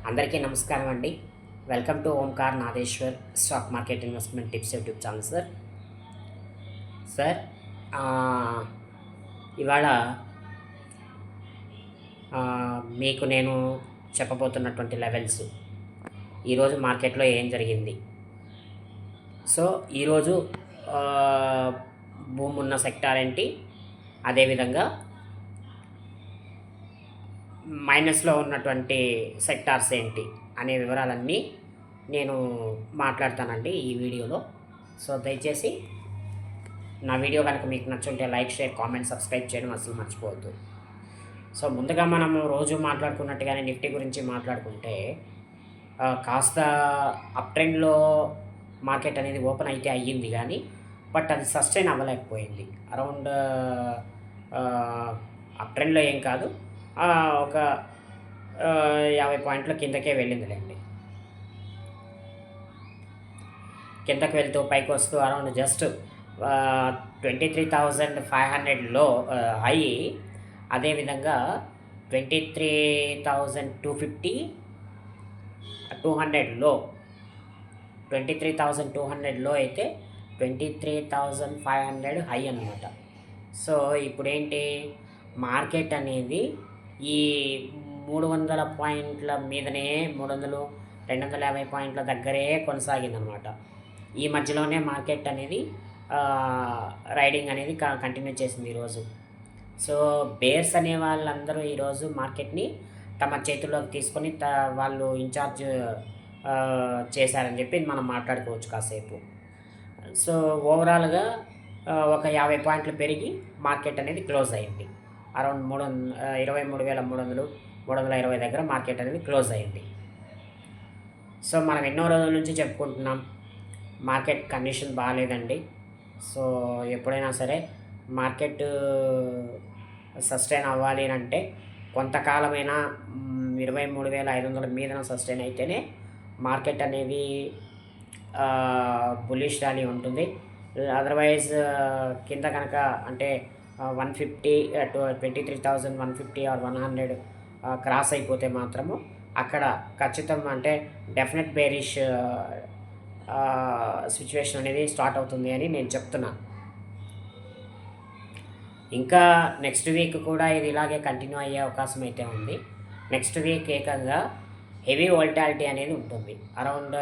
అందరికీ నమస్కారం అండి. Welcome to Omkar Nageshwar stock market investment tips YouTube channel sir. Sir ఇవాళ మీకు నేను చెప్పబోతున్నటువంటి లెవెల్స్, ఈరోజు మార్కెట్లో ఏం జరిగింది. సో ఈరోజు భూమి ఉన్న సెక్టార్ ఏంటి, అదేవిధంగా మైనస్లో ఉన్నటువంటి సెక్టార్స్ ఏంటి అనే వివరాలన్నీ నేను మాట్లాడతానండి ఈ వీడియోలో. సో దయచేసి నా వీడియో కనుక మీకు నచ్చుంటే లైక్, షేర్, కామెంట్, సబ్స్క్రైబ్ చేయడం అసలు మర్చిపోవద్దు. సో ముందుగా మనము రోజు మాట్లాడుకున్నట్టుగానే నిఫ్టీ గురించి మాట్లాడుకుంటే, కాస్త అప్ ట్రెండ్లో మార్కెట్ అనేది ఓపెన్ అయితే అయ్యింది, కానీ బట్ అది సస్టైన్ అవ్వలేకపోయింది. అరౌండ్ అప్ ట్రెండ్లో ఏం కాదు, ఒక 50 పాయింట్ల కిందకే వెళ్ళిందిలేండి. కిందకి వెళ్తూ పైకి వస్తూ అరౌండ్ జస్ట్ 23,500లో హై, అదేవిధంగా 23,250 200లో 23,200లో అయితే 23,500 హై అన్నమాట. సో ఇప్పుడేంటి, మార్కెట్ అనేది ఈ 300 పాయింట్ల మీదనే 250 పాయింట్ల దగ్గరే కొనసాగిందనమాట. ఈ మధ్యలోనే మార్కెట్ అనేది రైడింగ్ అనేది కంటిన్యూ చేసింది ఈరోజు. సో బేర్స్ అనే వాళ్ళందరూ ఈరోజు మార్కెట్ని తమ చేతుల్లోకి తీసుకొని వాళ్ళు ఇన్ఛార్జ్ చేశారని చెప్పి మనం మాట్లాడుకోవచ్చు కాసేపు. సో ఓవరాల్గా ఒక 50 పాయింట్లు పెరిగి మార్కెట్ అనేది క్లోజ్ అయింది. అరౌండ్ 23,300 320 దగ్గర మార్కెట్ అనేది క్లోజ్ అయింది. సో మనం ఎన్నో రోజుల నుంచి చెప్పుకుంటున్నాం, మార్కెట్ కండిషన్ బాగాలేదండి. సో ఎప్పుడైనా సరే మార్కెట్ సస్టైన్ అవ్వాలి అంటే కొంతకాలమైనా 23,500 మీదన సస్టైన్ అయితేనే మార్కెట్ అనేది బుల్లిష్ ర్యాలీ ఉంటుంది. అదర్వైజ్ కింద కనుక అంటే 150 23,150 ఆర్ 100 క్రాస్ అయిపోతే మాత్రము అక్కడ ఖచ్చితంగా అంటే డెఫినెట్ బేరిష్ సిచ్యువేషన్ అనేది స్టార్ట్ అవుతుంది అని నేను చెప్తున్నాను. ఇంకా నెక్స్ట్ వీక్ కూడా ఇది ఇలాగే కంటిన్యూ అయ్యే అవకాశం అయితే ఉంది. నెక్స్ట్ వీక్ ఏకంగా హెవీ వోల్టాలిటీ అనేది ఉంటుంది. అరౌండ్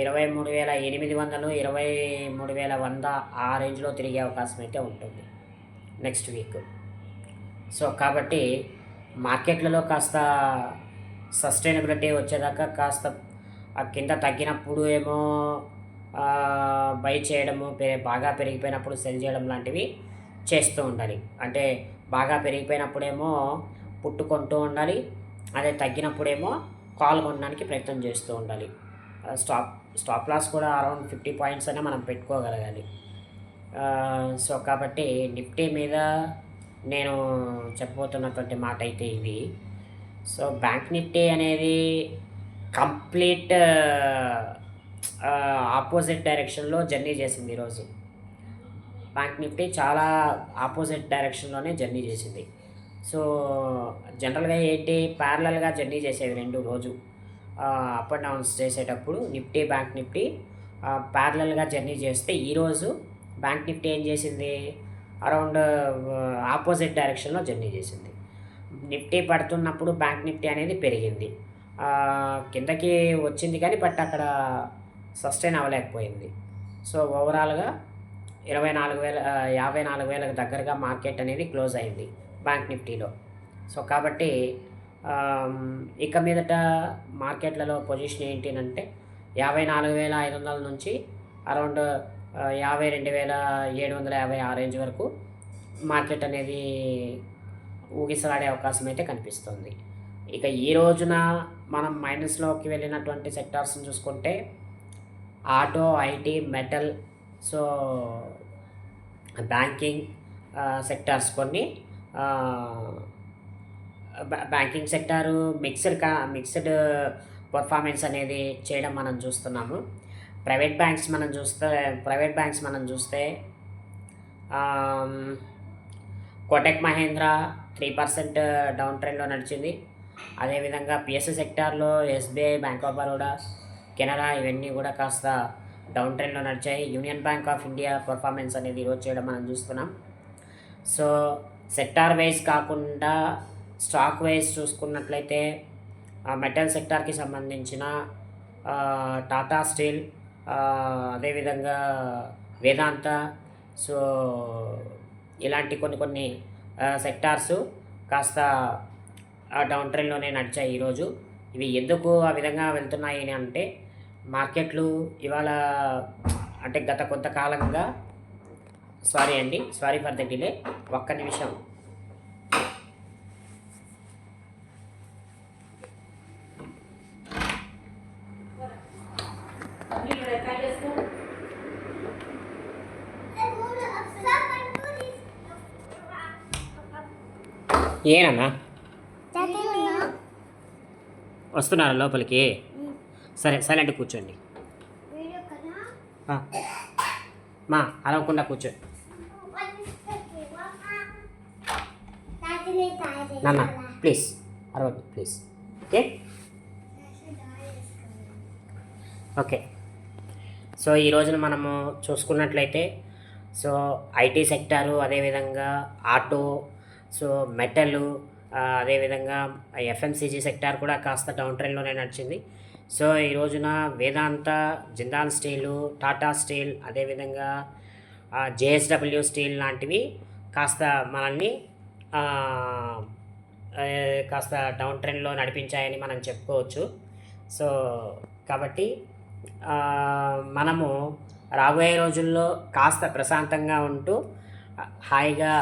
23,800 23,100 ఆ రేంజ్లో తిరిగే అవకాశం అయితే ఉంటుంది నెక్స్ట్ వీక్. సో కాబట్టి మార్కెట్లలో కాస్త సస్టైనబిలిటీ వచ్చేదాకా కాస్త కింద తగ్గినప్పుడు ఏమో బై చేయడము, బాగా పెరిగిపోయినప్పుడు సెల్ చేయడం లాంటివి చేస్తూ ఉండాలి. అంటే బాగా పెరిగిపోయినప్పుడేమో పుట్టుకుంటూ ఉండాలి, అదే తగ్గినప్పుడేమో కాల్ కొనడానికి ప్రయత్నం చేస్తూ ఉండాలి. స్టాప్ లాస్ కూడా అరౌండ్ 50 పాయింట్స్ అయినా మనం పెట్టుకోగలగాలి. సో కాబట్టి నిఫ్టీ మీద నేను చెప్పబోతున్నటువంటి మాట అయితే ఇది. సో బ్యాంక్ నిఫ్టీ అనేది కంప్లీట్ ఆపోజిట్ డైరెక్షన్లో జర్నీ చేసింది ఈరోజు. బ్యాంక్ నిఫ్టీ చాలా ఆపోజిట్ డైరెక్షన్లోనే జర్నీ చేసింది. సో జనరల్గా ఏంటి, ప్యారలల్గా జర్నీ చేసేవి రెండు రోజు అప్ అండ్ డౌన్స్ చేసేటప్పుడు నిఫ్టీ బ్యాంక్ నిఫ్టీ ప్యారలల్గా జర్నీ చేస్తే, ఈరోజు బ్యాంక్ నిఫ్టీ ఏం చేసింది, అరౌండ్ ఆపోజిట్ డైరెక్షన్లో జర్నీ చేసింది. నిఫ్టీ పడుతున్నప్పుడు బ్యాంక్ నిఫ్టీ అనేది పెరిగింది, కిందకి వచ్చింది, కానీ బట్ అక్కడ సస్టైన్ అవ్వలేకపోయింది. సో ఓవరాల్గా 54,000 దగ్గరగా మార్కెట్ అనేది క్లోజ్ అయింది బ్యాంక్ నిఫ్టీలో. సో కాబట్టి ఇక మీదట మార్కెట్లలో పొజిషన్ ఏంటి అంటే 54,500 నుంచి అరౌండ్ 52,750 ఆ రేంజ్ వరకు మార్కెట్ అనేది ఊగిసలాడే అవకాశం అయితే కనిపిస్తుంది. ఇక ఈ రోజున మనం మైనస్లోకి వెళ్ళినటువంటి సెక్టార్స్ని చూసుకుంటే auto, IT, metal, so banking sectors కొన్ని, బ్యాంకింగ్ సెక్టారు మిక్స్డ్ పర్ఫార్మెన్స్ అనేది చేయడం మనం చూస్తున్నాము. ప్రైవేట్ బ్యాంక్స్ మనం చూస్తే కోటక్ మహేంద్ర 3% డౌన్ ట్రెండ్లో నడిచింది. అదేవిధంగా పిఎస్సి సెక్టార్లో SBI, bank of Baroda, Canara ఇవన్నీ కూడా కాస్త డౌన్ ట్రెండ్లో నడిచాయి. Union bank of India performance అనేది ఈరోజు చేయడం మనం చూస్తున్నాం. సో సెక్టార్ వైజ్ కాకుండా స్టాక్ వైజ్ చూసుకున్నట్లయితే మెటల్ సెక్టార్కి సంబంధించిన టాటా స్టీల్, అదేవిధంగా వేదాంత, సో ఇలాంటి కొన్ని సెక్టార్సు కాస్త డౌన్ ట్రెండ్లోనే నడిచాయి ఈరోజు. ఇవి ఎందుకు ఆ విధంగా వెళ్తున్నాయి అని అంటే మార్కెట్లు ఇవాళ అంటే గత కొంతకాలంగా సారీ ఫర్ ద డిలే, ఒక్క నిమిషం. ఏనన్నా వస్తున్నారా లోపలికి? సరే సైలెంట్ కూర్చోండి. మా అరవకుండా కూర్చో నాన్న, ప్లీజ్ అరవద్దు ప్లీజ్. Okay okay. సో ఈ రోజున మనము చూసుకున్నట్లయితే సో ఐటీ సెక్టారు, అదేవిధంగా ఆటో, సో మెటల్, అదేవిధంగా ఎఫ్ఎంసీజీ సెక్టార్ కూడా కాస్త డౌన్ ట్రెండ్లోనే నడిచింది. సో ఈ రోజున వేదాంత, జిందాల్ స్టీలు, టాటా స్టీల్, అదేవిధంగా జేఎస్డబ్ల్యూ స్టీల్ లాంటివి కాస్త మనల్ని కాస్త డౌన్ ట్రెండ్లో నడిపించాయని మనం చెప్పుకోవచ్చు. సో కాబట్టి మనము రాబోయే రోజుల్లో కాస్త ప్రశాంతంగా ఉంటూ హాయిగా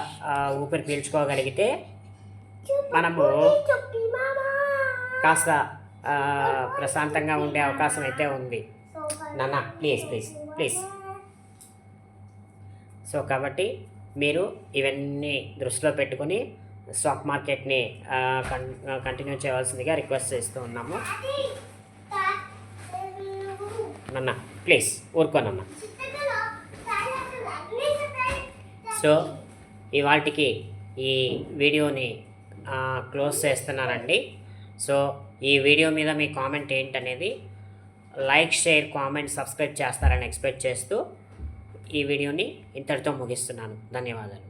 ఊపిరి పీల్చుకోగలిగితే మనము కాస్త ప్రశాంతంగా ఉండే అవకాశం అయితే ఉంది. నాన్న ప్లీజ్ ప్లీజ్ ప్లీజ్. సో కాబట్టి మీరు ఇవన్నీ దృష్టిలో పెట్టుకొని స్టాక్ మార్కెట్ని కంటిన్యూ చేయవలసిందిగా రిక్వెస్ట్ చేస్తూ ఉన్నాము. నాన్న ప్లీజ్ ఊరుకోనన్న. సో ఇవాళకి ఈ వీడియోని క్లోజ్ చేస్తున్నానండి. సో ఈ వీడియో మీద మీ కామెంట్ ఏంటనేది లైక్, షేర్, కామెంట్, సబ్స్క్రైబ్ చేస్తారని ఎక్స్పెక్ట్ చేస్తూ ఈ వీడియోని ఇంతటితో ముగిస్తున్నాను. ధన్యవాదాలు.